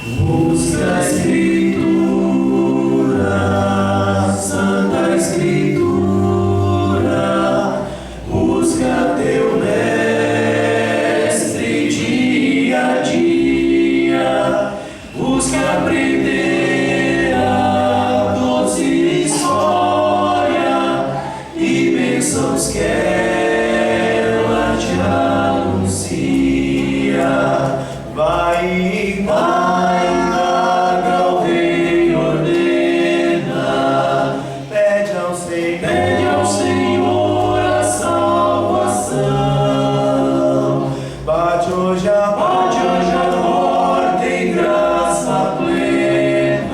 Busca a Escritura, Santa Escritura, busca teu mestre dia a dia, busca aprender a doce história e bênçãos que ela te anuncia. Vai, indaga ao Rei, ordena, pede ao Senhor a salvação. Bate hoje a porta em graça plena.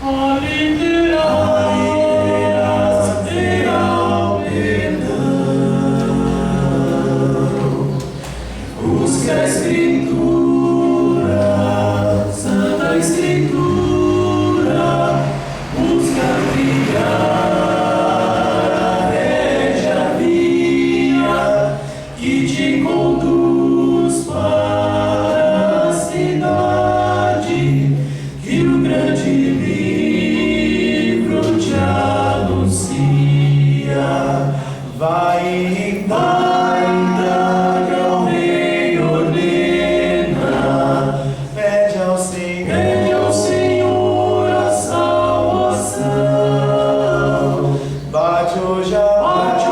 A literal perdão. Busca a Escritura, Santa Escritura, busca trilhar a régia via que te conduz para a cidade que o grande livro te anuncia. Vai, indaga ao Rei, ordena, pede ao Senhor a salvação. Bate hoje a porta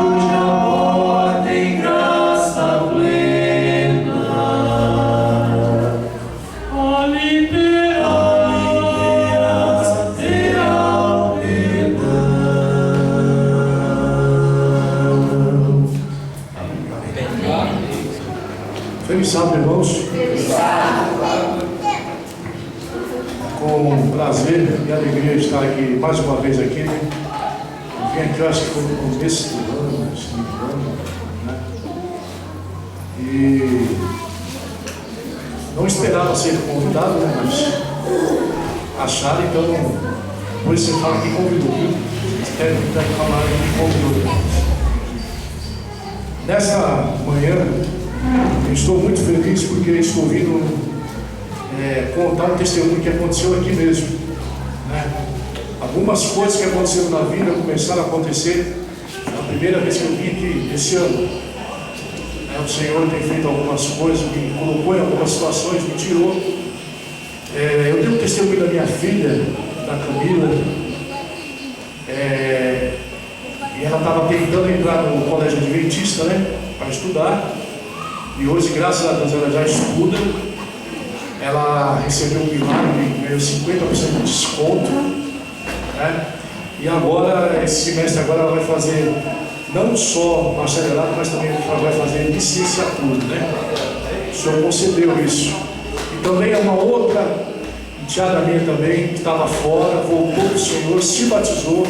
em graça plena. A literal perdão. Feliz sábado, irmãos. Com prazer e alegria de estar aqui mais uma vez aqui. Eu vim aqui, eu acho que foi no começo do ano, se não me engano, né? E não esperava ser convidado, né? Mas acharam, então, depois você fala que convidou, viu? Espero que tenha falado que convidou. Nessa manhã, eu estou muito feliz porque estou vindo contar um testemunho que aconteceu aqui mesmo, né? Algumas coisas que aconteceram na vida começaram a acontecer na primeira vez que eu vim aqui esse ano. O Senhor tem feito algumas coisas, me colocou em algumas situações, me tirou. Eu dei um testemunho da minha filha, da Camila, e ela estava tentando entrar no colégio adventista, né, para estudar. E hoje, graças a Deus, ela já estuda. Ela recebeu um milagre, ganhou 50% de desconto, né? E agora, esse semestre agora, ela vai fazer não só bacharelado, mas também vai fazer licenciatura, né? O Senhor concedeu isso. E também uma outra enteada minha também, que estava fora, voltou para o Senhor, se batizou,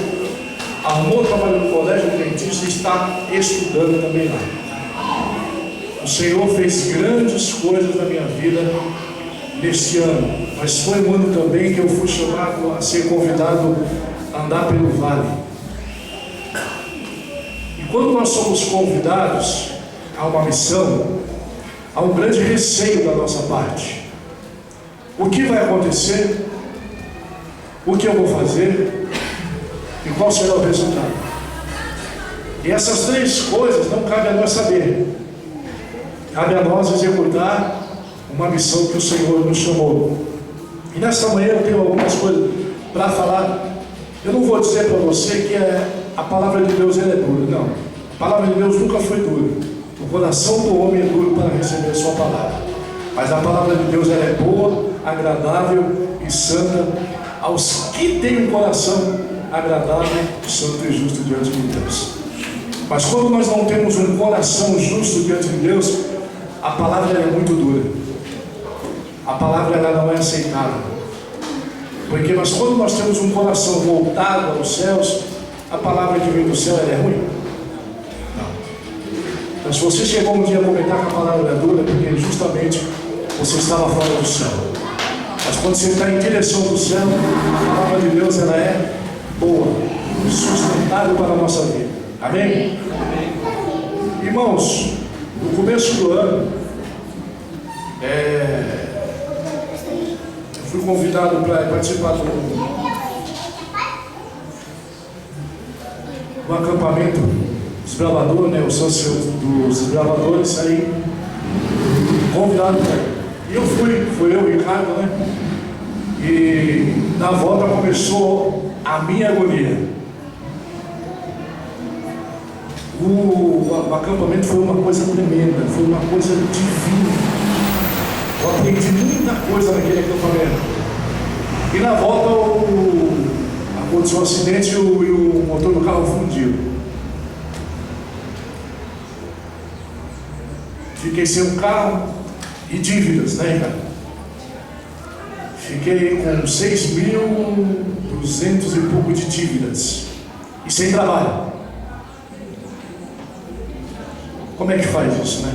arrumou trabalho no colégio adventista e está estudando também lá. O Senhor fez grandes coisas na minha vida neste ano, mas foi um ano também que eu fui chamado a ser convidado a andar pelo vale. E quando nós somos convidados a uma missão, há um grande receio da nossa parte. O que vai acontecer? O que eu vou fazer? E qual será o resultado? E essas três coisas não cabe a nós saber. Cabe a nós executar uma missão que o Senhor nos chamou. E nesta manhã eu tenho algumas coisas para falar. Eu não vou dizer para você que a palavra de Deus ela é dura, não. A palavra de Deus nunca foi dura. O coração do homem é duro para receber a sua palavra. Mas a palavra de Deus ela é boa, agradável e santa aos que têm um coração agradável, santo e justo diante de Deus. Mas quando nós não temos um coração justo diante de Deus, a palavra é muito dura. A palavra ela não é aceitável. Porque quando nós temos um coração voltado aos céus, a palavra que vem do céu ela é ruim? Não. Então se você chegou um dia a comentar que a palavra é dura, é porque justamente você estava fora do céu. Mas quando você está em direção do céu, a palavra de Deus ela é boa, sustentável para a nossa vida. Amém? Amém. Irmãos, no começo do ano, fui convidado para participar do acampamento desbravador, né? O sócio dos desbravadores, aí convidado para ir. E eu fui eu, Ricardo, né? E na volta começou a minha agonia. O acampamento foi uma coisa tremenda, foi uma coisa divina. Eu aprendi muita coisa naquele acampamento. E na volta aconteceu um acidente e o motor do carro fundiu. Fiquei sem um carro e dívidas, né, Ricardo? Fiquei com 6.200 e pouco de dívidas e sem trabalho. Como é que faz isso, né?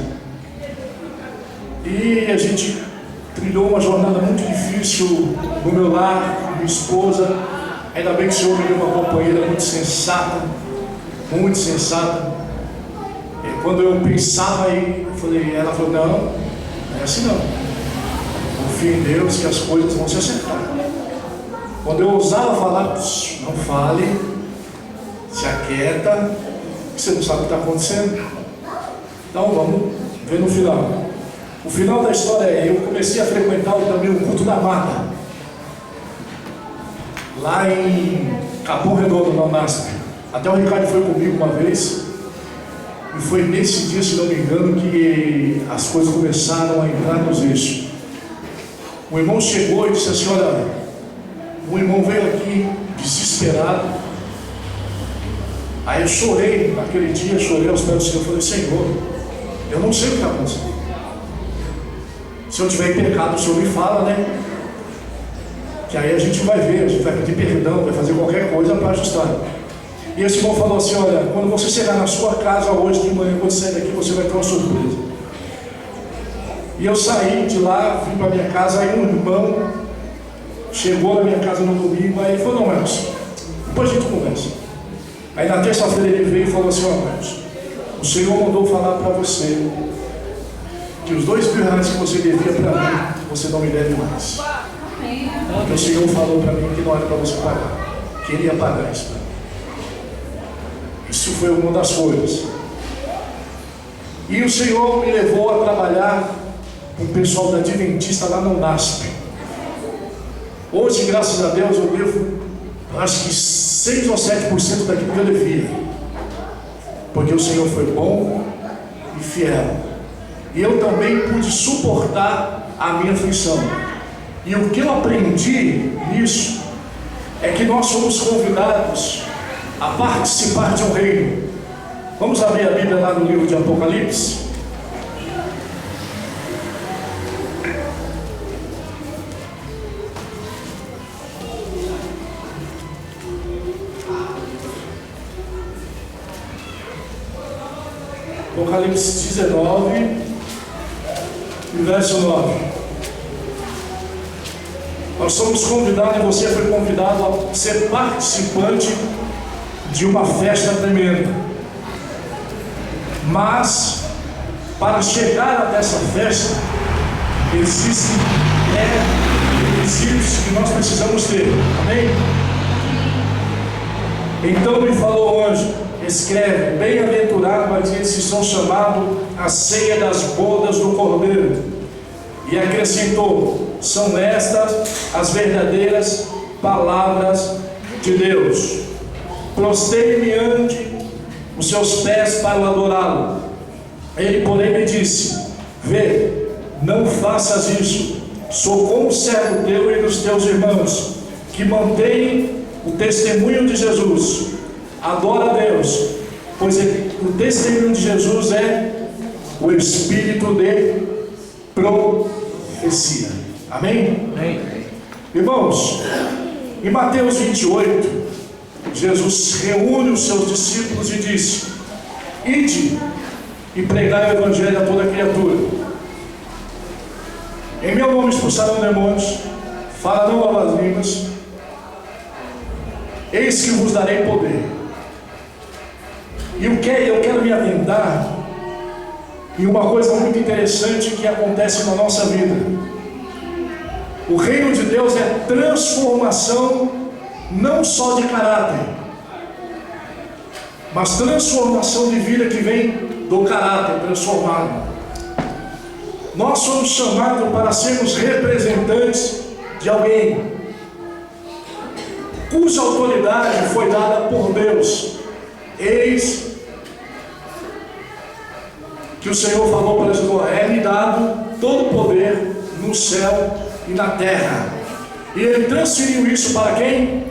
E a gente trilhou uma jornada muito difícil no meu lar, minha esposa. Ainda bem que o Senhor me deu uma companheira muito sensata, muito sensata. E quando eu pensava aí, ela falou, não é assim não. Confia em Deus que as coisas vão se acertar. Quando eu ousava falar, não fale, se aquieta, você não sabe o que está acontecendo. Então vamos ver no final. O final da história é, eu comecei a frequentar também o culto da mata, lá em Capão Redondo, na Unasp. Até o Ricardo foi comigo uma vez, e foi nesse dia, se não me engano, que as coisas começaram a entrar nos eixos. O irmão chegou e disse assim, olha, o irmão veio aqui desesperado. Aí eu chorei naquele dia, chorei aos pés do Senhor, falei, Senhor, eu não sei o que está acontecendo. Se eu tiver em pecado, o Senhor me fala, né? Que aí a gente vai ver, a gente vai pedir perdão, vai fazer qualquer coisa para ajustar. E esse irmão falou assim, olha, quando você chegar na sua casa hoje de manhã, quando sair daqui, você vai ter uma surpresa. E eu saí de lá, vim para minha casa, aí um irmão chegou na minha casa no domingo, aí ele falou, não, Marcos, depois a gente conversa. Aí na terça-feira ele veio e falou assim, ó, Marcos, o Senhor mandou falar para você que os R$2.000 que você devia para mim, você não me deve mais. Porque o Senhor falou para mim que não era para você pagar, que Ele ia pagar isso para mim. Isso foi uma das coisas. E o Senhor me levou a trabalhar com o pessoal da Adventista lá no Unasp. Hoje, graças a Deus, eu devo, acho que 6 ou 7% daquilo que eu devia. Porque o Senhor foi bom e fiel. E eu também pude suportar a minha aflição. E o que eu aprendi nisso é que nós somos convidados a participar de um reino. Vamos abrir a Bíblia lá no livro de Apocalipse. Apocalipse 19, verso 9. Nós somos convidados, e você foi convidado a ser participante de uma festa tremenda. Mas, para chegar a essa festa, existem requisitos que nós precisamos ter. Amém? Então me falou o anjo, escreve, bem-aventurado aqueles que são chamados à ceia das bodas do Cordeiro. E acrescentou, são estas as verdadeiras palavras de Deus. Prostei-me ante os seus pés para o adorá-lo. Ele, porém, me disse, vê, não faças isso. Sou conservo teu e dos teus irmãos, que mantêm o testemunho de Jesus. Adora a Deus, pois o testemunho de Jesus é o espírito de profecia. Amém? Amém. Irmãos, em Mateus 28, Jesus reúne os seus discípulos e disse, ide e pregai o evangelho a toda criatura. Em meu nome expulsarão demônios, falarão novas línguas, eis que vos darei poder. E eu quero me atentar em uma coisa muito interessante que acontece na nossa vida. O reino de Deus é transformação não só de caráter, mas transformação de vida que vem do caráter transformado. Nós somos chamados para sermos representantes de alguém cuja autoridade foi dada por Deus. Eis que o Senhor falou para Josué: é-me dado todo o poder no céu e na terra. E Ele transferiu isso para quem?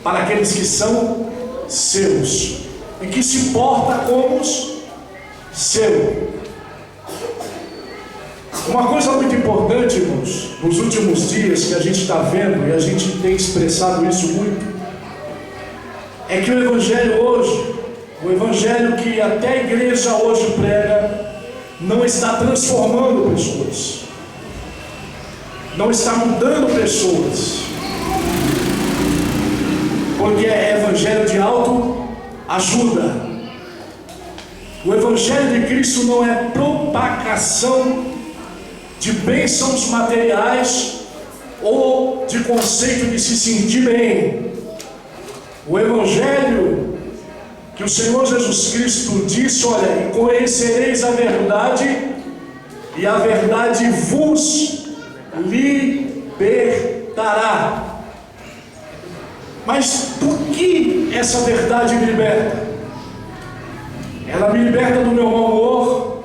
Para aqueles que são seus e que se porta como seu. Uma coisa muito importante, irmãos, nos últimos dias que a gente está vendo, e a gente tem expressado isso muito, é que o Evangelho hoje, o Evangelho que até a igreja hoje prega, não está transformando pessoas, não está mudando pessoas, porque é Evangelho de autoajuda. O Evangelho de Cristo não é propagação de bênçãos materiais ou de conceito de se sentir bem. O Evangelho que o Senhor Jesus Cristo disse: olha, e conhecereis a verdade, e a verdade vos libertará. Mas por que essa verdade me liberta? Ela me liberta do meu mau humor,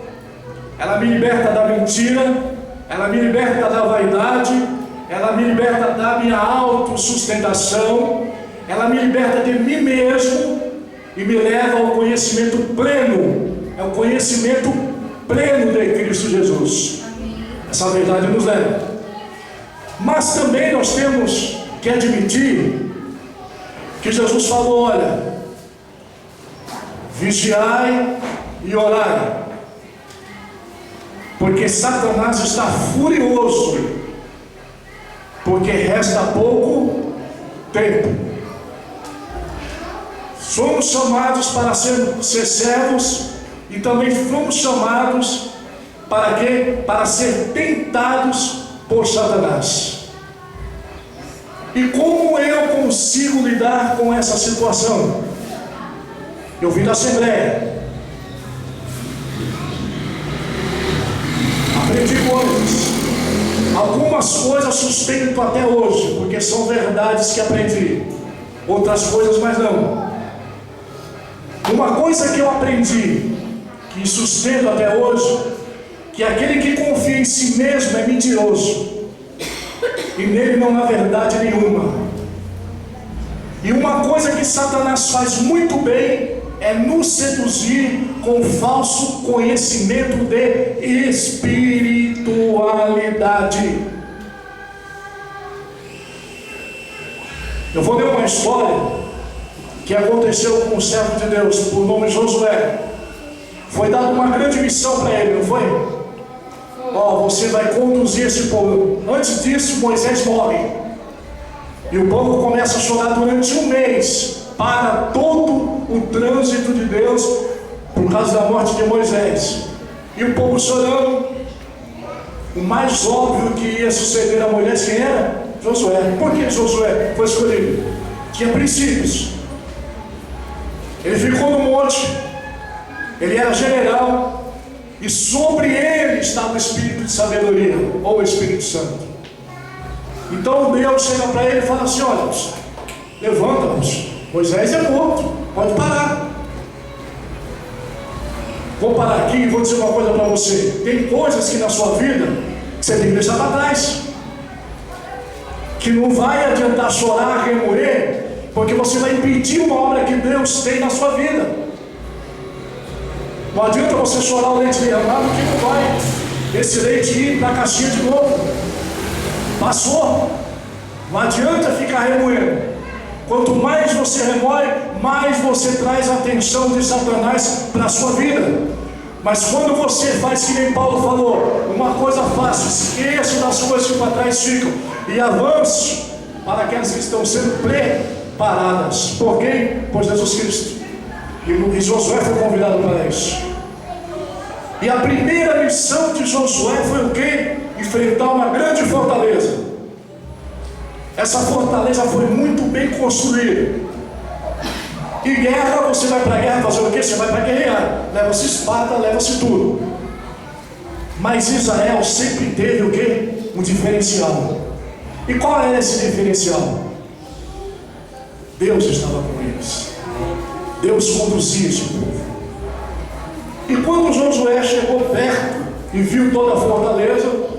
ela me liberta da mentira, ela me liberta da vaidade, ela me liberta da minha autossustentação, ela me liberta de mim mesmo e me leva ao conhecimento pleno. É o conhecimento pleno de Cristo Jesus. Essa verdade nos leva. Mas também nós temos que admitir que Jesus falou: olha, vigiai e orai, porque Satanás está furioso, porque resta pouco tempo. Somos chamados para ser servos, e também fomos chamados para quê? Para ser tentados por Satanás. E como eu consigo lidar com essa situação? Eu vim da Assembleia, aprendi coisas, algumas coisas sustento até hoje, porque são verdades que aprendi, outras coisas mais não. Uma coisa que eu aprendi, que sustento até hoje, que aquele que confia em si mesmo é mentiroso, e nele não há verdade nenhuma. E uma coisa que Satanás faz muito bem é nos seduzir com falso conhecimento de espiritualidade. Eu vou ler uma história que aconteceu com um servo de Deus, por nome Josué. Foi dada uma grande missão para ele, não foi? Você vai conduzir esse povo. Antes disso, Moisés morre, e o povo começa a chorar durante um mês, para todo o trânsito de Deus, por causa da morte de Moisés. E o povo chorando. O mais óbvio que ia suceder a Moisés, quem era? Josué. Por que Josué foi escolhido? Tinha princípios. Ele ficou no monte, ele era general, e sobre ele estava o Espírito de sabedoria, ou o Espírito Santo. Então Deus chega para ele e fala assim: olha, levanta-nos, Moisés é morto, pode parar. Vou parar aqui e vou dizer uma coisa para você. Tem coisas que na sua vida você tem que deixar para trás, que não vai adiantar chorar, remoer, porque você vai impedir uma obra que Deus tem na sua vida. Não adianta você chorar o leite derramado, que não vai esse leite ir para a caixinha de novo. Passou. Não adianta ficar remoendo. Quanto mais você remoe, mais você traz a atenção de Satanás para a sua vida. Mas quando você faz que nem Paulo falou, uma coisa fácil, esqueça das coisas que para trás ficam e avance para aquelas que estão sendo preparadas. Por quem? Por Jesus Cristo. E Josué foi convidado para isso. E a primeira missão de Josué foi o quê? enfrentar uma grande fortaleza. Essa fortaleza foi muito bem construída. Em guerra, você vai para a guerra fazer o quê? Você vai para guerrear. Leva-se espada, leva-se tudo. Mas Israel sempre teve o quê? Um diferencial. E qual era esse diferencial? Deus estava com eles. Deus conduzia esse povo. E quando Josué chegou perto e viu toda a fortaleza,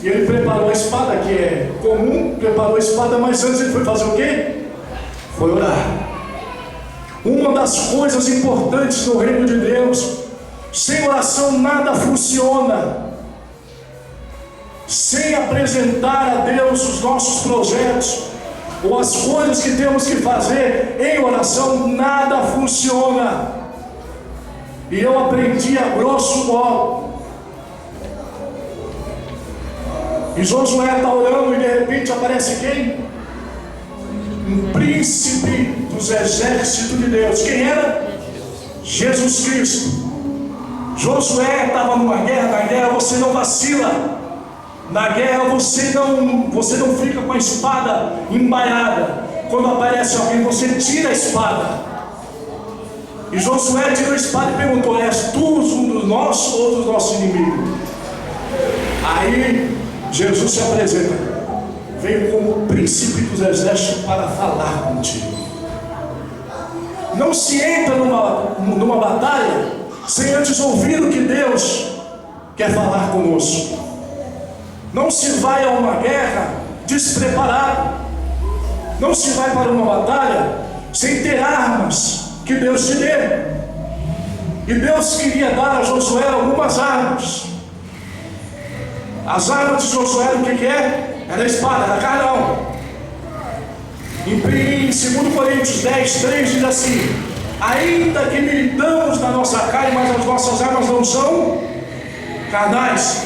e ele preparou a espada, que é comum, preparou a espada, mas antes ele foi fazer o quê? Foi orar. Uma das coisas importantes no reino de Deus, sem oração nada funciona. Sem apresentar a Deus os nossos projetos, ou as coisas que temos que fazer em oração, nada funciona. E eu aprendi a grosso modo. E Josué está orando e de repente aparece quem? Um príncipe dos exércitos de Deus. Quem era? Jesus Cristo. Josué estava numa guerra. Na guerra você não vacila. Na guerra você não fica com a espada embaiada. Quando aparece alguém, você tira a espada. E Josué tirou a espada e perguntou: és tu um dos nossos ou dos nossos inimigos? Aí Jesus se apresenta: veio como príncipe dos exércitos para falar contigo. Não se entra numa batalha sem antes ouvir o que Deus quer falar conosco. Não se vai a uma guerra despreparado. Não se vai para uma batalha sem ter armas que Deus te dê. E Deus queria dar a Josué algumas armas. As armas de Josué, o que é? Era a espada, era carnal. Em 2 Coríntios 10:3 diz assim: ainda que militamos na nossa carne, mas as nossas armas não são carnais,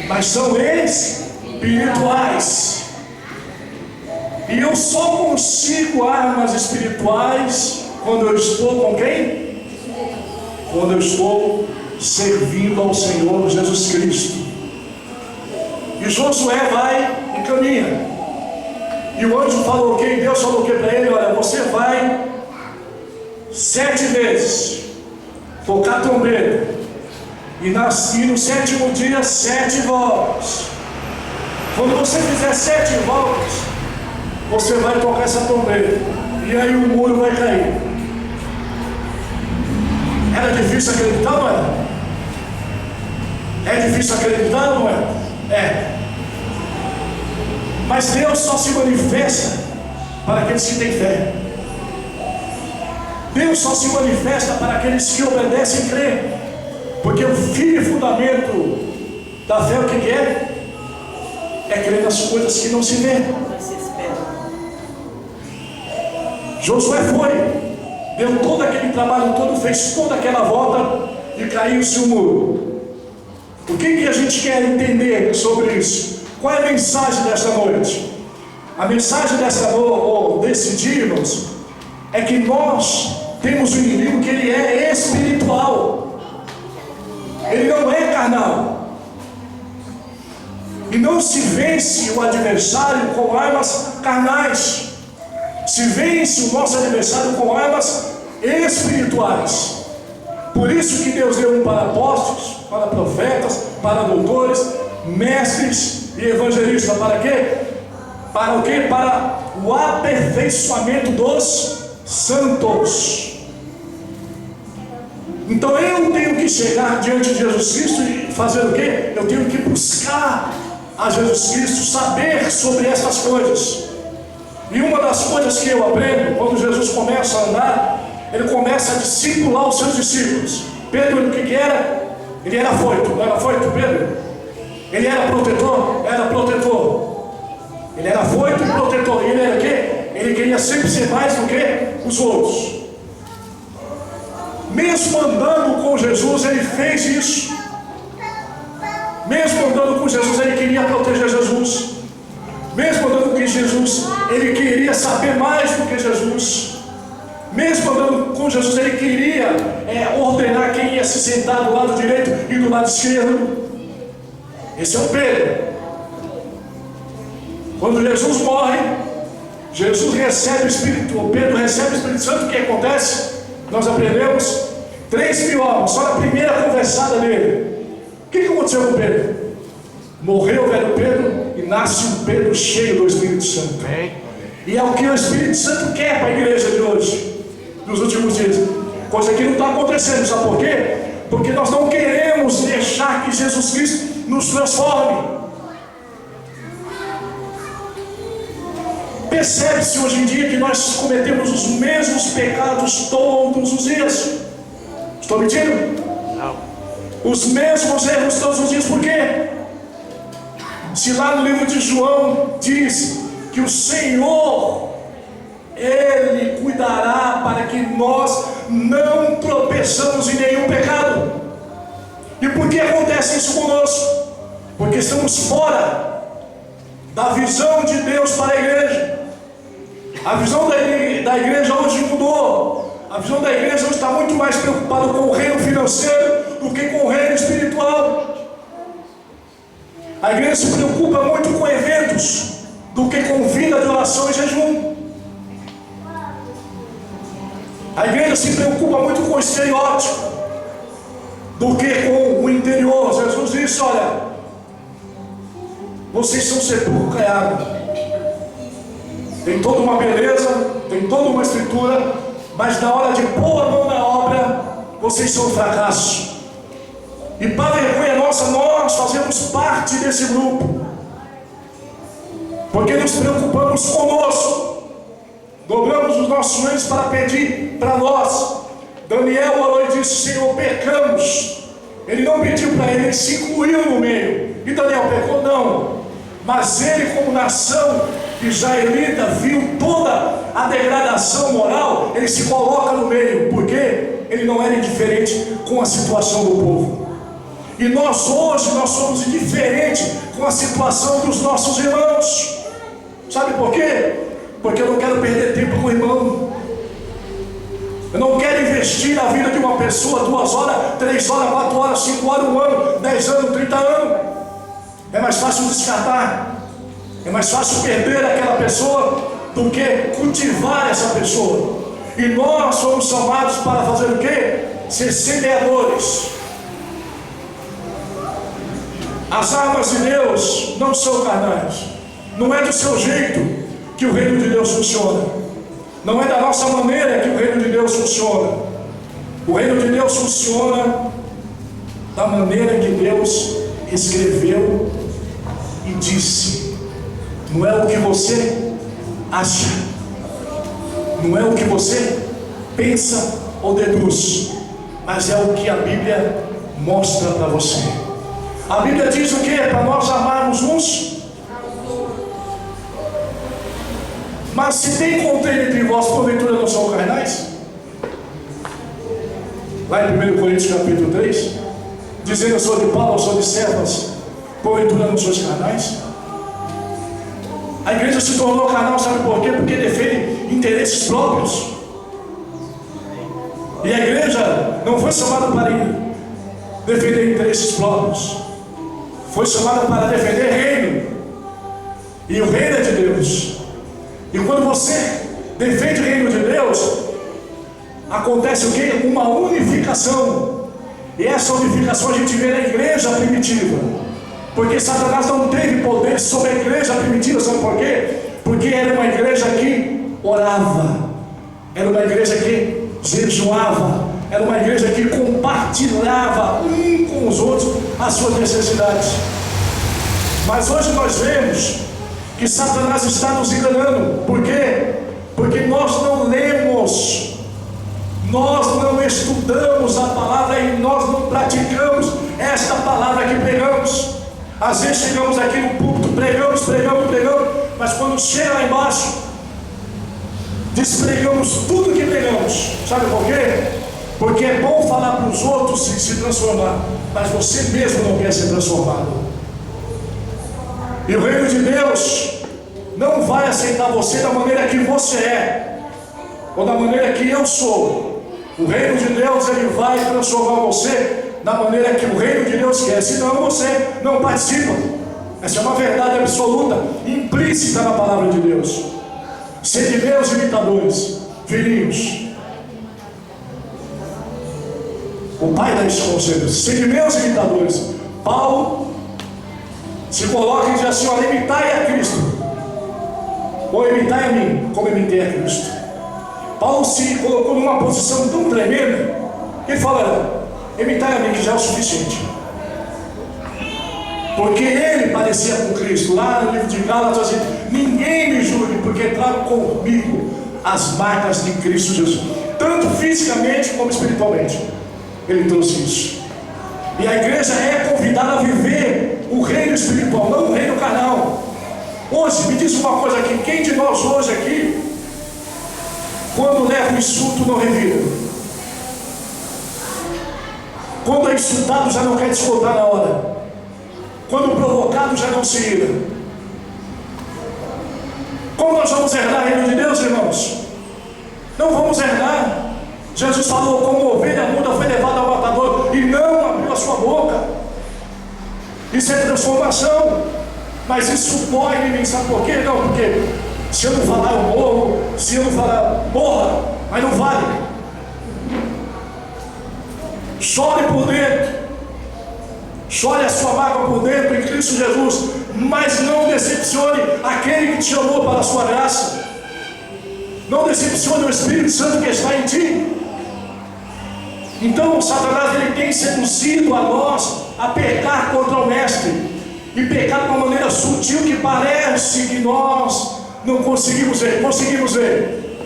mas são espirituais. E eu só consigo armas espirituais quando eu estou com quem? Quando eu estou servindo ao Senhor Jesus Cristo. E Josué vai e caminha. E o anjo falou o quê? Deus falou o quê para ele? Olha, você vai 7 vezes tocar trombeta. E no 7º dia, 7 voltas. Quando você fizer 7 voltas, você vai tocar essa trombeta. E aí o muro vai cair. Era difícil acreditar, não é? É difícil acreditar, não é? É. Mas Deus só se manifesta para aqueles que têm fé. Deus só se manifesta para aqueles que obedecem e creem. Porque o fim e fundamento da fé, o que é? É crer nas coisas que não se vê. Josué foi, deu todo aquele trabalho todo, fez toda aquela volta e caiu-se o muro. O que a gente quer entender sobre isso? Qual é a mensagem desta noite? A mensagem desse dia, irmãos, é que nós temos um inimigo que ele é espiritual. Ele não é carnal. E não se vence o adversário com armas carnais. Se vence o nosso adversário com armas espirituais. Por isso que Deus deu para apóstolos, para profetas, para doutores, mestres e evangelistas. Para quê? Para o quê? Para o aperfeiçoamento dos santos. Então eu tenho que chegar diante de Jesus Cristo e fazer o quê? Eu tenho que buscar a Jesus Cristo, saber sobre essas coisas. E uma das coisas que eu aprendo, quando Jesus começa a andar, ele começa a discipular os seus discípulos. Pedro, o que era? Ele era afoito. Não era afoito, Pedro? Ele era protetor? Era protetor. Ele era afoito e protetor. E ele era o quê? Ele queria sempre ser mais do que os outros. Mesmo andando com Jesus, ele fez isso. Mesmo andando com Jesus, ele queria proteger Jesus. Mesmo andando com Jesus, ele queria saber mais do que Jesus. Mesmo andando com Jesus, ele queria ordenar quem ia se sentar do lado direito e do lado esquerdo. Esse é o Pedro. Quando Jesus morre, Jesus recebe o Espírito, ou Pedro recebe o Espírito Santo, o que acontece? Nós aprendemos 3.000 almas, só na primeira conversada dele. O que aconteceu com Pedro? Morreu o velho Pedro e nasce um Pedro cheio do Espírito Santo. E é o que o Espírito Santo quer para a igreja de hoje, dos últimos dias. Coisa que não está acontecendo, sabe por quê? Porque nós não queremos deixar que Jesus Cristo nos transforme. Percebe-se hoje em dia que nós cometemos os mesmos pecados todos os dias. Estou mentindo? Não. Os mesmos erros todos os dias, por quê? Se lá no livro de João diz que o Senhor, Ele cuidará para que nós não tropeçamos em nenhum pecado. E por que acontece isso conosco? Porque estamos fora da visão de Deus para a igreja. A visão da igreja hoje mudou. A visão da igreja hoje está muito mais preocupada com o reino financeiro do que com o reino espiritual. A igreja se preocupa muito com eventos do que com vida de oração e jejum. A igreja se preocupa muito com o estereótipo do que com o interior. Jesus disse: olha, vocês são sepulcro caiado. Tem toda uma beleza, tem toda uma escritura, mas na hora de pôr a mão na obra, vocês são fracasso. E para vergonha nossa, nós fazemos parte desse grupo, porque nos preocupamos conosco, dobramos os nossos joelhos para pedir para nós. Daniel orou e disse: Senhor, pecamos. Ele não pediu para ele se incluiu no meio. E Daniel pecou? Não. Mas ele, como nação israelita, viu toda a degradação moral, ele se coloca no meio, porque ele não era indiferente com a situação do povo. E nós hoje, nós somos indiferentes com a situação dos nossos irmãos. Sabe por quê? Porque eu não quero perder tempo com o irmão. Eu não quero investir na vida de uma pessoa 2 horas, 3 horas, 4 horas, 5 horas, 1 ano, 10 anos, 30 anos. É mais fácil descartar. É mais fácil perder aquela pessoa do que cultivar essa pessoa. E nós somos chamados para fazer o quê? Ser semeadores. As armas de Deus não são carnais. Não é do seu jeito que o reino de Deus funciona. Não é da nossa maneira que o reino de Deus funciona. O reino de Deus funciona da maneira que Deus escreveu e disse. Não é o que você acha, não é o que você pensa ou deduz, mas é o que a Bíblia mostra para você. A Bíblia diz o que? Para nós amarmos uns. Mas se tem contenda entre vós, porventura não são carnais? Lá em 1 Coríntios capítulo 3, dizendo: eu sou de Paulo, eu sou de Cefas, porventura não sois carnais? A igreja se tornou carnal, sabe por quê? Porque defende interesses próprios. E a igreja não foi chamada para defender interesses próprios, foi chamada para defender reino. E o reino é de Deus. E quando você defende o reino de Deus, acontece o quê? Uma unificação. E essa unificação a gente vê na igreja primitiva. Porque Satanás não teve poder sobre a igreja primitiva, sabe por quê? Porque era uma igreja que orava, era uma igreja que jejuava, era uma igreja que compartilhava um com os outros as suas necessidades. Mas hoje nós vemos que Satanás está nos enganando. Por quê? Porque nós não lemos, nós não estudamos a palavra e nós não praticamos esta palavra que pregamos. Às vezes chegamos aqui no púlpito, pregamos, mas quando chega lá embaixo, despregamos tudo que pregamos. Sabe por quê? Porque é bom falar para os outros se transformar, mas você mesmo não quer ser transformado. E o reino de Deus não vai aceitar você da maneira que você é, ou da maneira que eu sou. O reino de Deus, ele vai transformar você da maneira que o reino de Deus quer, senão você não participa. Essa é uma verdade absoluta, implícita na palavra de Deus. Sede meus imitadores, filhinhos. O pai dá esse conselho: sede meus imitadores. Paulo se coloca e diz assim: olha, imitai a Cristo, ou imitai a mim, como imitei a Cristo. Paulo se colocou numa posição tão tremenda que ele fala: imitai a mim, que já é o suficiente. Porque ele parecia com Cristo. Lá no livro de Gálatas, ninguém me julgue, porque trago comigo as marcas de Cristo Jesus, tanto fisicamente como espiritualmente. Ele trouxe isso. E a igreja é convidada a viver o reino espiritual, não o reino carnal. Hoje, me diz uma coisa aqui: quem de nós hoje aqui, quando leva um insulto, não revira? Quando é insultado, já não quer descontar na hora. Quando provocado, já não se ira. Como nós vamos herdar o reino de Deus, irmãos? Não vamos herdar. Jesus falou: como ovelha muda foi levada ao matador, e não abriu a sua boca. Isso é transformação. Mas isso dói em mim, sabe por quê? Não, porque se eu não falar eu morro, se eu não falar, morra, mas não vale. Chore por dentro, chore a sua mágoa por dentro em Cristo Jesus, mas não decepcione aquele que te chamou para a sua graça. Não decepcione o Espírito Santo que está em ti. Então Satanás, ele tem seduzido a nós a pecar contra o Mestre, e pecar de uma maneira sutil que parece que nós não conseguimos ver. Conseguimos ver,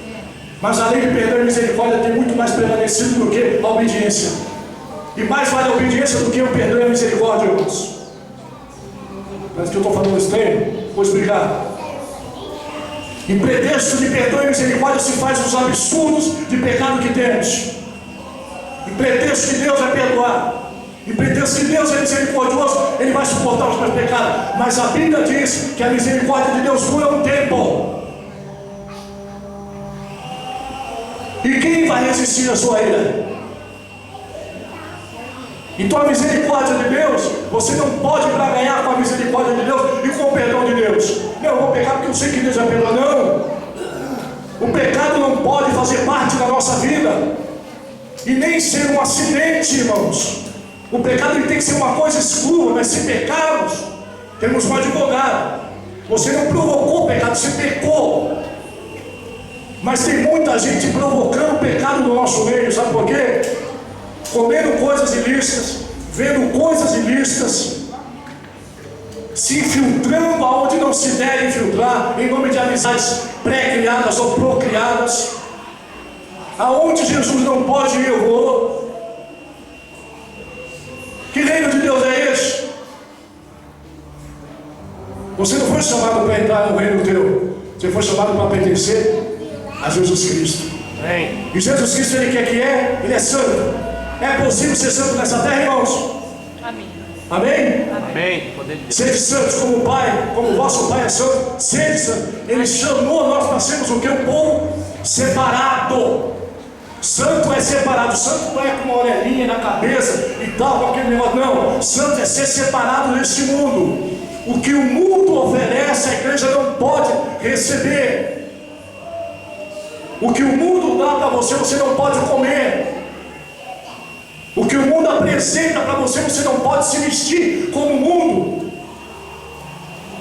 mas a lei de perdão e misericórdia tem muito mais prevalecido do que a obediência. E mais vale a obediência do que o perdão e a misericórdia, irmãos. Mas que eu estou falando estranho, vou explicar. Em pretexto de perdão e misericórdia se faz os absurdos de pecado que temos. Em pretexto que Deus vai perdoar, em pretexto que Deus é misericordioso, Ele vai suportar os meus pecados. Mas a Bíblia diz que a misericórdia de Deus dura um tempo. E quem vai resistir à sua ira? Então a misericórdia de Deus, você não pode barganhar com a misericórdia de Deus e com o perdão de Deus. Não, eu vou pecar porque eu sei que Deus vai perdoar. Não. O pecado não pode fazer parte da nossa vida, e nem ser um acidente, irmãos. O pecado, ele tem que ser uma coisa exclusiva. Mas se pecarmos, temos um advogado. Você não provocou o pecado, você pecou. Mas tem muita gente provocando o pecado no nosso meio. Sabe por quê? Comendo coisas ilícitas, vendo coisas ilícitas, se infiltrando aonde não se deve infiltrar, em nome de amizades pré-criadas ou procriadas. Aonde Jesus não pode ir, eu vou. Que reino de Deus é esse? Você não foi chamado para entrar no reino teu, você foi chamado para pertencer a Jesus Cristo. Amém. E Jesus Cristo, Ele quer que é? Ele é santo. É possível ser santo nessa terra, irmãos? Amém. Amém? Amém. Sede santos como o Pai, como o vosso Pai é santo. Sede santo. Ele chamou nós para sermos o que? Um povo separado. Santo é separado. Santo não é com uma orelhinha na cabeça e tal, com aquele negócio. Não. Santo é ser separado deste mundo. O que o mundo oferece, a igreja não pode receber. O que o mundo dá para você, você não pode comer. O que o mundo apresenta para você, você não pode se vestir como o mundo.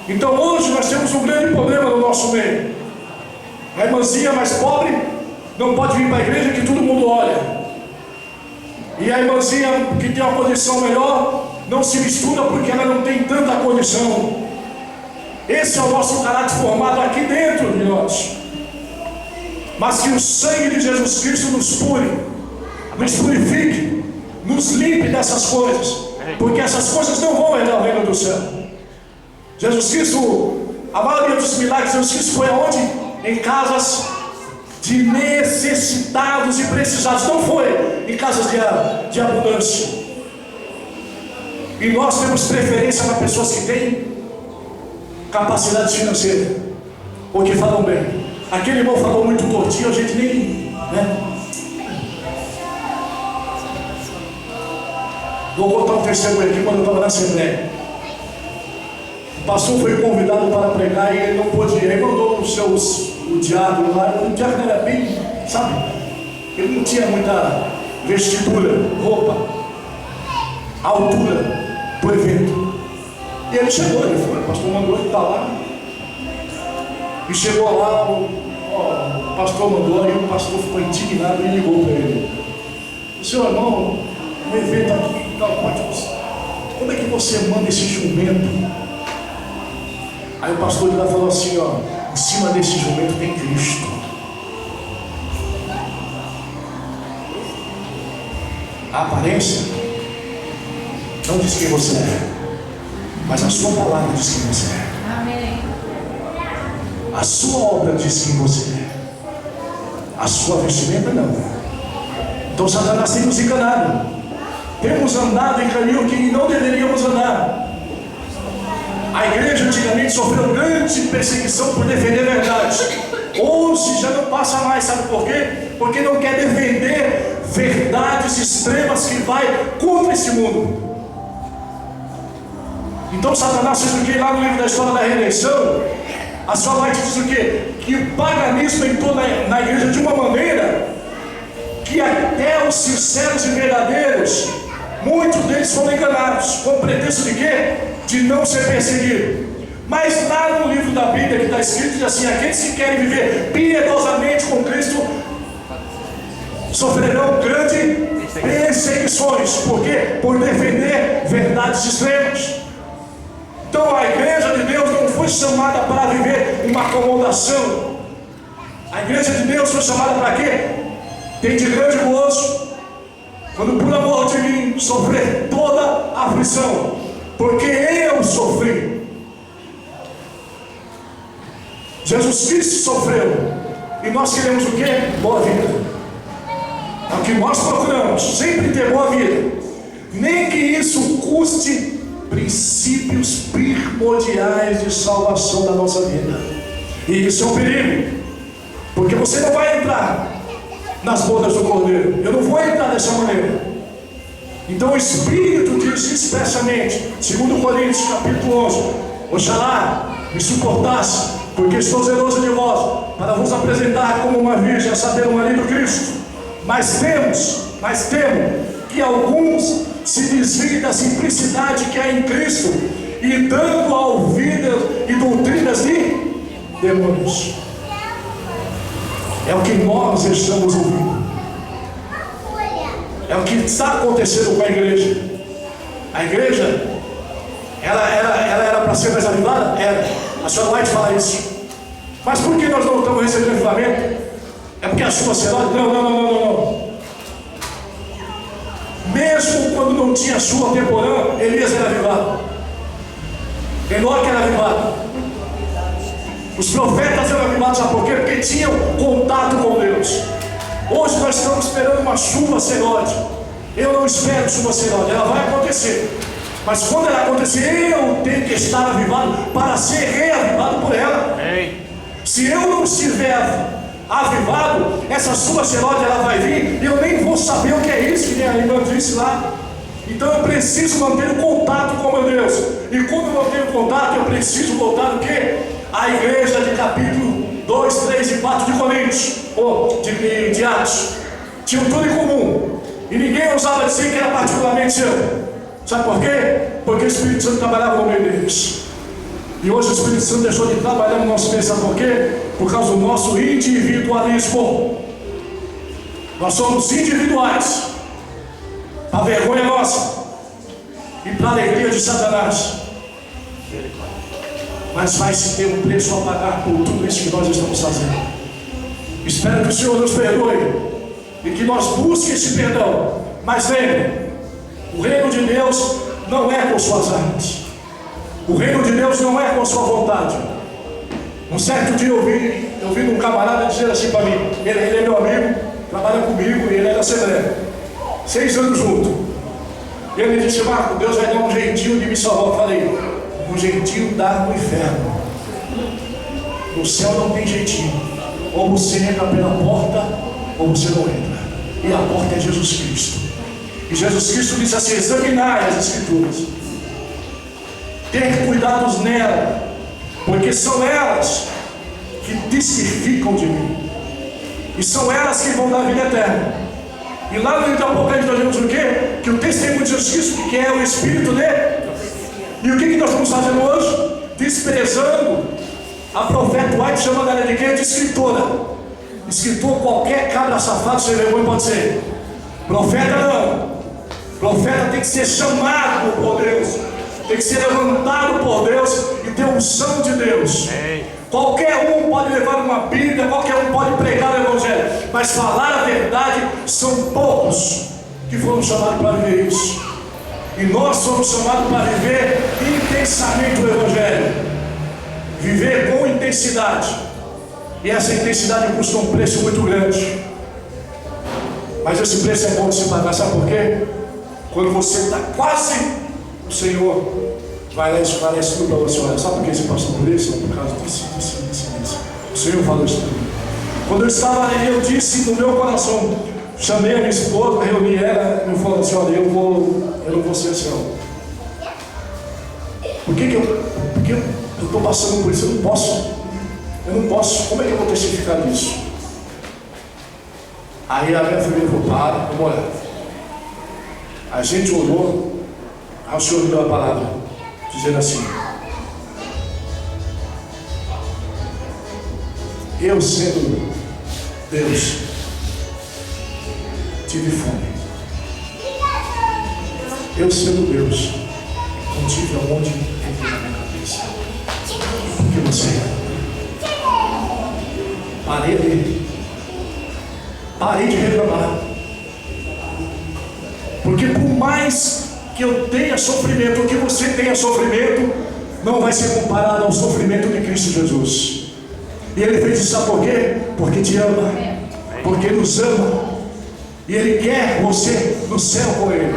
Então hoje nós temos um grande problema no nosso meio. A irmãzinha mais pobre não pode vir para a igreja, que todo mundo olha. E a irmãzinha que tem uma condição melhor não se mistura porque ela não tem tanta condição. Esse é o nosso caráter formado aqui dentro de nós. Mas que o sangue de Jesus Cristo nos purifique, nos limpe dessas coisas, porque essas coisas não vão herdar o reino do céu. Jesus Cristo, a maioria dos milagres de Jesus Cristo foi aonde? Em casas de necessitados e precisados. Não foi em casas de abundância. E nós temos preferência para pessoas que têm capacidade financeira, ou que falam bem. Aquele irmão falou muito tortinho, a gente nem, né? Vou contar um testemunho aqui quando eu estava na Assembleia. O pastor foi convidado para pregar e ele não pôde ir. Aí mandou o diácono lá. O diácono era bem, sabe? Ele não tinha muita vestidura, roupa, altura do evento. E ele chegou, ele foi, o pastor mandou ele estar lá. E chegou lá, o pastor mandou, aí o pastor ficou indignado e ligou para ele. O seu irmão, um evento aqui, tal, como é que você manda esse jumento? Aí o pastor lá falou assim, ó, em cima desse jumento tem Cristo. A aparência não diz quem você é, mas a sua palavra diz quem você é. Amém. A sua obra diz quem você é. A sua vestimenta não. Então Satanás tem nos enganado. Temos andado em caminho que não deveríamos andar. A igreja antigamente sofreu grande perseguição por defender a verdade. Hoje já não passa mais, sabe por quê? Porque não quer defender verdades extremas que vai contra esse mundo. Então Satanás fez o que? Lá no livro da história da redenção, a sua light diz o quê? Que o paganismo entrou na igreja de uma maneira que até os sinceros e verdadeiros, muitos deles foram enganados, com o pretexto de quê? De não ser perseguido. Mas lá no livro da Bíblia que está escrito, diz assim: aqueles que querem viver piedosamente com Cristo sofrerão grandes perseguições. Por quê? Por defender verdades extremas. Então a igreja de Deus não foi chamada para viver uma acomodação. A igreja de Deus foi chamada para quê? Tem de grande gozo quando por amor de mim sofrer toda a aflição, porque eu sofri. Jesus Cristo sofreu, e nós queremos o quê? Boa vida. É o que nós procuramos, sempre ter boa vida, nem que isso custe princípios primordiais de salvação da nossa vida. E isso é um perigo, porque você não vai entrar nas bodas do Cordeiro. Eu não vou entrar dessa maneira. Então o Espírito diz expressamente, 2 Coríntios capítulo 11: oxalá me suportasse, porque estou zeloso de vós, para vos apresentar como uma virgem, a saber, o marido Cristo. Mas temo que alguns se desviem da simplicidade que há em Cristo, e dando a ouvidas e doutrinas de demônios. É o que nós estamos ouvindo. É o que está acontecendo com a igreja. A igreja, ela era para ser mais avivada? Era. A senhora vai te falar isso. Mas por que nós não estamos recebendo avivamento? É porque a chuva será? Não. Mesmo quando não tinha chuva temporã, Elias era avivado. Enoque era avivado. Os profetas eram avivados, sabe por quê? Porque tinham contato com Deus. Hoje nós estamos esperando uma chuva serode. Eu não espero chuva serode, ela vai acontecer. Mas quando ela acontecer, eu tenho que estar avivado para ser reavivado por ela. Se eu não estiver avivado, essa chuva serode ela vai vir e eu nem vou saber o que é isso, que nem a irmã disse lá. Então eu preciso manter o contato com meu Deus. E quando eu mantenho o contato, eu preciso voltar o quê? A igreja de capítulo 2, 3 e 4 de Coríntios, ou de Atos. Tinham tudo em comum, e ninguém ousava dizer que era particularmente seu. Sabe por quê? Porque o Espírito Santo trabalhava no meio deles. E hoje o Espírito Santo deixou de trabalhar no nosso meio. Sabe por quê? Por causa do nosso individualismo. Nós somos individuais, para a vergonha nossa e para a alegria de Satanás. Mas vai-se ter um preço a pagar por tudo isso que nós estamos fazendo. Espero que o Senhor nos perdoe e que nós busquemos esse perdão. Mas lembre, o reino de Deus não é com suas armas. O reino de Deus não é com sua vontade. Um certo dia eu vi um camarada dizer assim para mim, ele é meu amigo, trabalha comigo, ele é da Assembleia, 6 anos junto. Ele disse: Marco, Deus vai dar um jeitinho de me salvar. Eu falei: um jeitinho dá no inferno. No céu não tem jeitinho. Ou você entra pela porta, ou você não entra. E a porta é Jesus Cristo. E Jesus Cristo disse assim: examinai as Escrituras. ter cuidados nela, porque são elas que testificam de mim, e são elas que vão dar vida eterna. E lá no livro do Apocalipse nós vemos o quê? Que o testemunho de Jesus Cristo, que é o Espírito dele. E o que nós estamos fazendo hoje? Desprezando a profeta White, chamando ela de quê? De escritora. Escritor, qualquer cabra safado sem vergonha pode ser. Profeta não. Profeta tem que ser chamado por Deus, tem que ser levantado por Deus e ter unção de Deus. Qualquer um pode levar uma Bíblia, qualquer um pode pregar o Evangelho, mas falar a verdade são poucos que foram chamados para viver isso. E nós somos chamados para viver intensamente o Evangelho, viver com intensidade. E essa intensidade custa um preço muito grande, mas esse preço é bom de se pagar. Sabe por quê? Quando você está quase, o Senhor vai lá e esclarece tudo para você. Olha, sabe por que você passou por isso? Por causa disso. O Senhor falou isso para mim. Quando eu estava ali, eu disse no meu coração, chamei a minha esposa, reuni ela, e eu falei assim: olha, eu não vou ser assim. Por que eu estou passando por isso? Eu não posso. Como é que eu vou testificar disso? Aí a minha família falou: para, vamos olhar. A gente orou, aí o Senhor me deu a palavra, dizendo assim: eu sendo Deus, tive fome. Eu sendo Deus, não tive aonde entrar na minha cabeça. Porque você parei de reclamar. Porque por mais que eu tenha sofrimento, ou que você tenha sofrimento, não vai ser comparado ao sofrimento de Cristo Jesus. E Ele fez isso, sabe por quê? Porque te ama, porque nos ama, e Ele quer você no céu com Ele.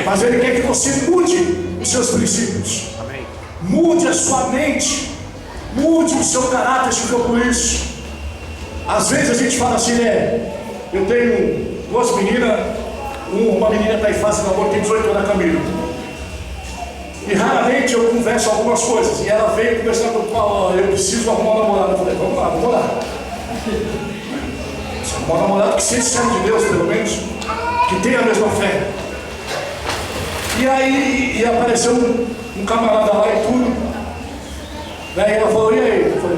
Mas Ele quer que você mude os seus princípios, mude a sua mente, mude o seu caráter, se for por isso. Às vezes a gente fala assim, eu tenho duas meninas, uma menina está em fase de namoro, tem 18 anos, a Camila. E raramente eu converso algumas coisas. E ela veio conversando com eu preciso arrumar uma namorada. Eu falei: vamos lá. Uma namorada que seja servo de Deus, pelo menos, que tenha a mesma fé. E aí apareceu um camarada lá e tudo. Daí ela falou: e aí? Eu falei: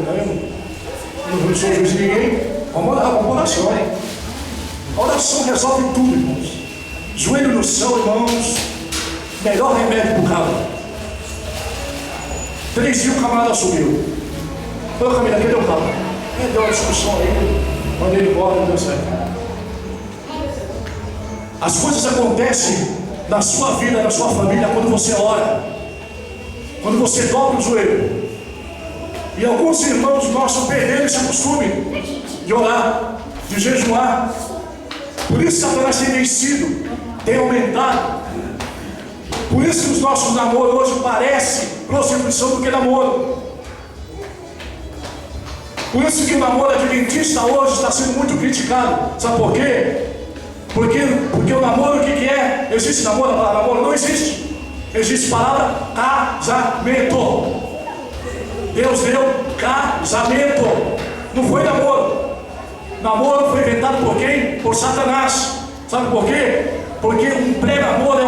não sou juiz de ninguém. Vamos orar, vamos oração, hein? A oração resolve tudo, irmãos. Joelho no chão, irmãos, melhor remédio para o cabo. 3 dias o camarada sumiu. Ô Camila, cadê o cabo? Deu uma discussão aí, mandei ele embora, não deu certo. As coisas acontecem na sua vida, na sua família, quando você ora, quando você dobra o joelho. E alguns irmãos nossos perderam esse costume de orar, de jejuar. Por isso Satanás tem vencido, tem aumentado. Por isso que os nossos namoros hoje parecem prostituição do que namoro. Por isso que o namoro adventista hoje está sendo muito criticado. Sabe por quê? Porque o namoro, o que é? Existe namoro? A palavra namoro não existe. Existe a palavra casamento. Deus deu casamento. Não foi namoro. Namoro foi inventado por quem? Por Satanás. Sabe por quê? Porque um pré-namoro é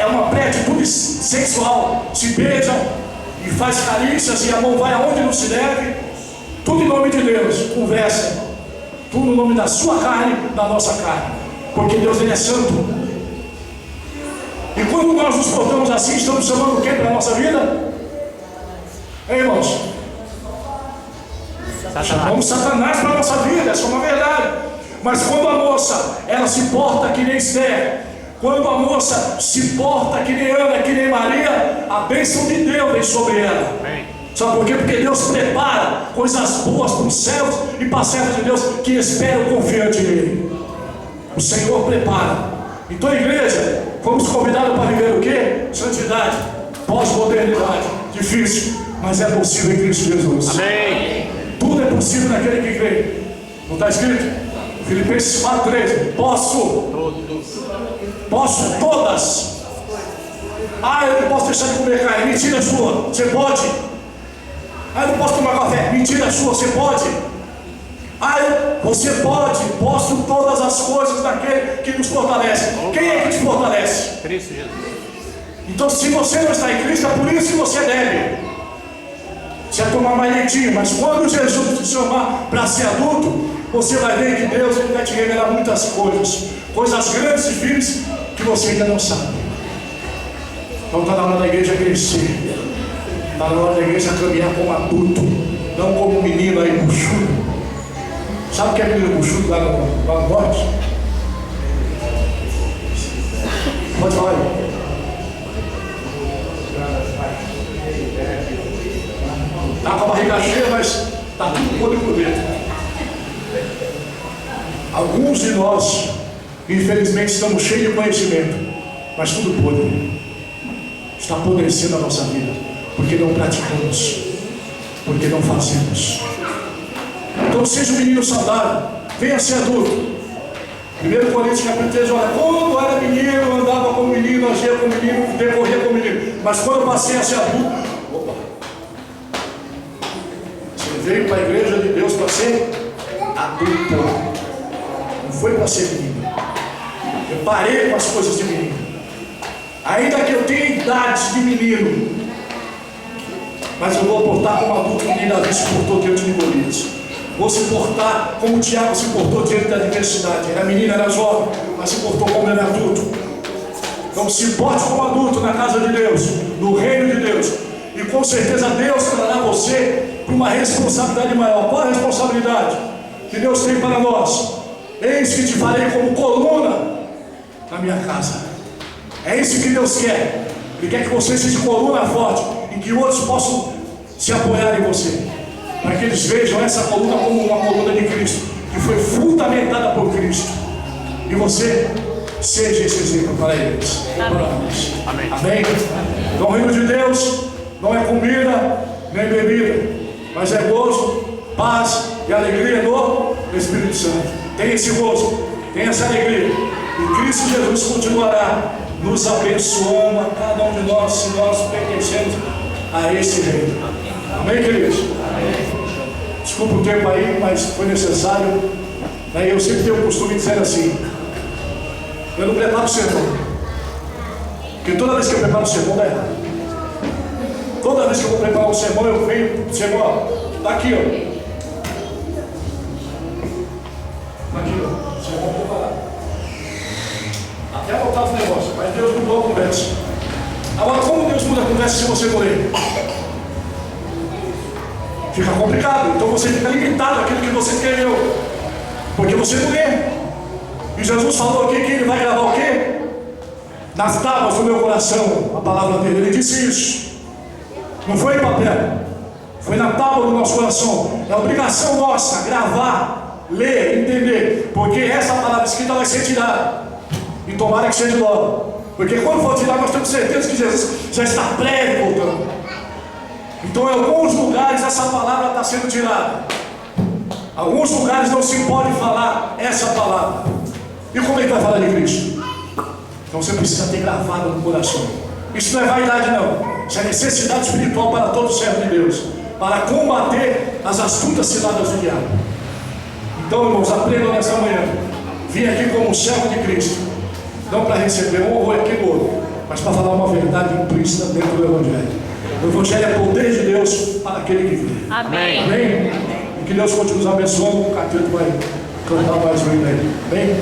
uma pré-atitude sexual. Se beijam e faz carícias e a mão vai aonde não se deve. Tudo em nome de Deus. Conversa. Tudo no nome da sua carne, da nossa carne. Porque Deus, Ele é santo. E quando nós nos portamos assim, estamos chamando o que para a nossa vida? Hein, irmãos? Chamamos Satanás para a nossa vida. Essa é uma verdade. Mas quando a moça, ela se porta que nem Esther, quando a moça se porta que nem Ana, que nem Maria, a bênção de Deus vem sobre ela. Amém. Sabe por quê? Porque Deus prepara coisas boas para os céus e para os servos de Deus que esperam confiante nele. O Senhor prepara. Então, igreja, fomos convidados para viver o quê? Santidade, pós-modernidade. Difícil, mas é possível em Cristo Jesus. Amém. Tudo é possível naquele que crê. Não está escrito? Filipenses 4:13. Posso todas Ah, eu não posso deixar de comer carne. Mentira sua, você pode. Ah, eu não posso tomar café. Mentira sua, você pode. Ah, você pode. Posso todas as coisas daquele que nos fortalece. Quem é que te fortalece? Cristo Jesus. Então, se você não está em Cristo, é por isso que você é débil. Você vai tomar mais leitinho, mas quando Jesus te chamar para ser adulto, você vai ver que Deus ele vai te revelar muitas coisas, coisas grandes e firmes que você ainda não sabe. Então está na hora da igreja crescer, está na hora da igreja caminhar como adulto, não como menino aí buchudo. Sabe o que é menino buchudo lá no norte? Pode falar aí. Está com a barriga cheia, mas está tudo podre por dentro. Alguns de nós, infelizmente, estamos cheios de conhecimento, mas tudo podre. Está apodrecendo a nossa vida, porque não praticamos, porque não fazemos. Então seja um menino saudável, venha ser adulto. 1 Coríntios capítulo 3, olha, quando eu era menino, eu andava como menino, agia como menino, decorria como menino. Mas quando eu passei a ser adulto, você veio para a igreja de Deus para ser adulto, não foi para ser menino. Eu parei com as coisas de menino, ainda que eu tenha idade de menino, mas eu vou portar como adulto que nem Davi se portou diante de Golias. Vou se portar como o Tiago se portou diante da adversidade. Era menino, era jovem, mas se portou como era adulto. Então se porte como adulto na casa de Deus, no reino de Deus, e com certeza Deus trará você para uma responsabilidade maior. Qual a responsabilidade que Deus tem para nós? Eis que te farei como coluna na minha casa. É isso que Deus quer. Ele quer que você seja coluna forte e que outros possam se apoiar em você, para que eles vejam essa coluna como uma coluna de Cristo, que foi fundamentada por Cristo, e você seja esse exemplo para eles. Amém. Amém? Então o reino de Deus não é comida nem bebida, mas é gozo, paz e alegria do Espírito Santo. Tem esse gozo, tem essa alegria, e Cristo Jesus continuará nos abençoando a cada um de nós, se nós pertencemos a esse reino. Amém, queridos? Desculpa o tempo aí, mas foi necessário. Eu sempre tenho o costume de dizer assim: eu não preparo o sermão, porque toda vez que eu preparo o sermão dá errado. Toda vez que eu vou preparar um sermão, eu venho, sermão, está aqui, ó. Está aqui, ó. Sermão preparado. Até anotar os negócios, mas Deus mudou a conversa. Agora, como Deus muda a conversa se você não ler? Fica complicado, então você fica limitado àquilo que você escreveu, porque você não lê. E Jesus falou aqui que ele vai gravar o quê? Nas tábuas do meu coração, a palavra dele. Ele disse isso. Não foi em papel, foi na tábua do nosso coração. É obrigação nossa gravar, ler, entender, porque essa palavra escrita vai ser tirada, e tomara que seja logo, porque quando for tirar nós temos certeza que Jesus já está breve voltando. Então em alguns lugares essa palavra está sendo tirada, alguns lugares não se pode falar essa palavra. E como é que vai falar de Cristo? Então você precisa ter gravado no coração. Isso não é vaidade não, isso é necessidade espiritual para todo servo de Deus, para combater as astutas ciladas do diabo. Então irmãos, aprendam nessa manhã. Vim aqui como servo de Cristo, não para receber um ou aquele outro, mas para falar uma verdade implícita dentro do Evangelho. O Evangelho é poder de Deus para aquele que vive. Amém. Amém? E que Deus continue nos abençoando. O Catito vai cantar mais um aí. Amém?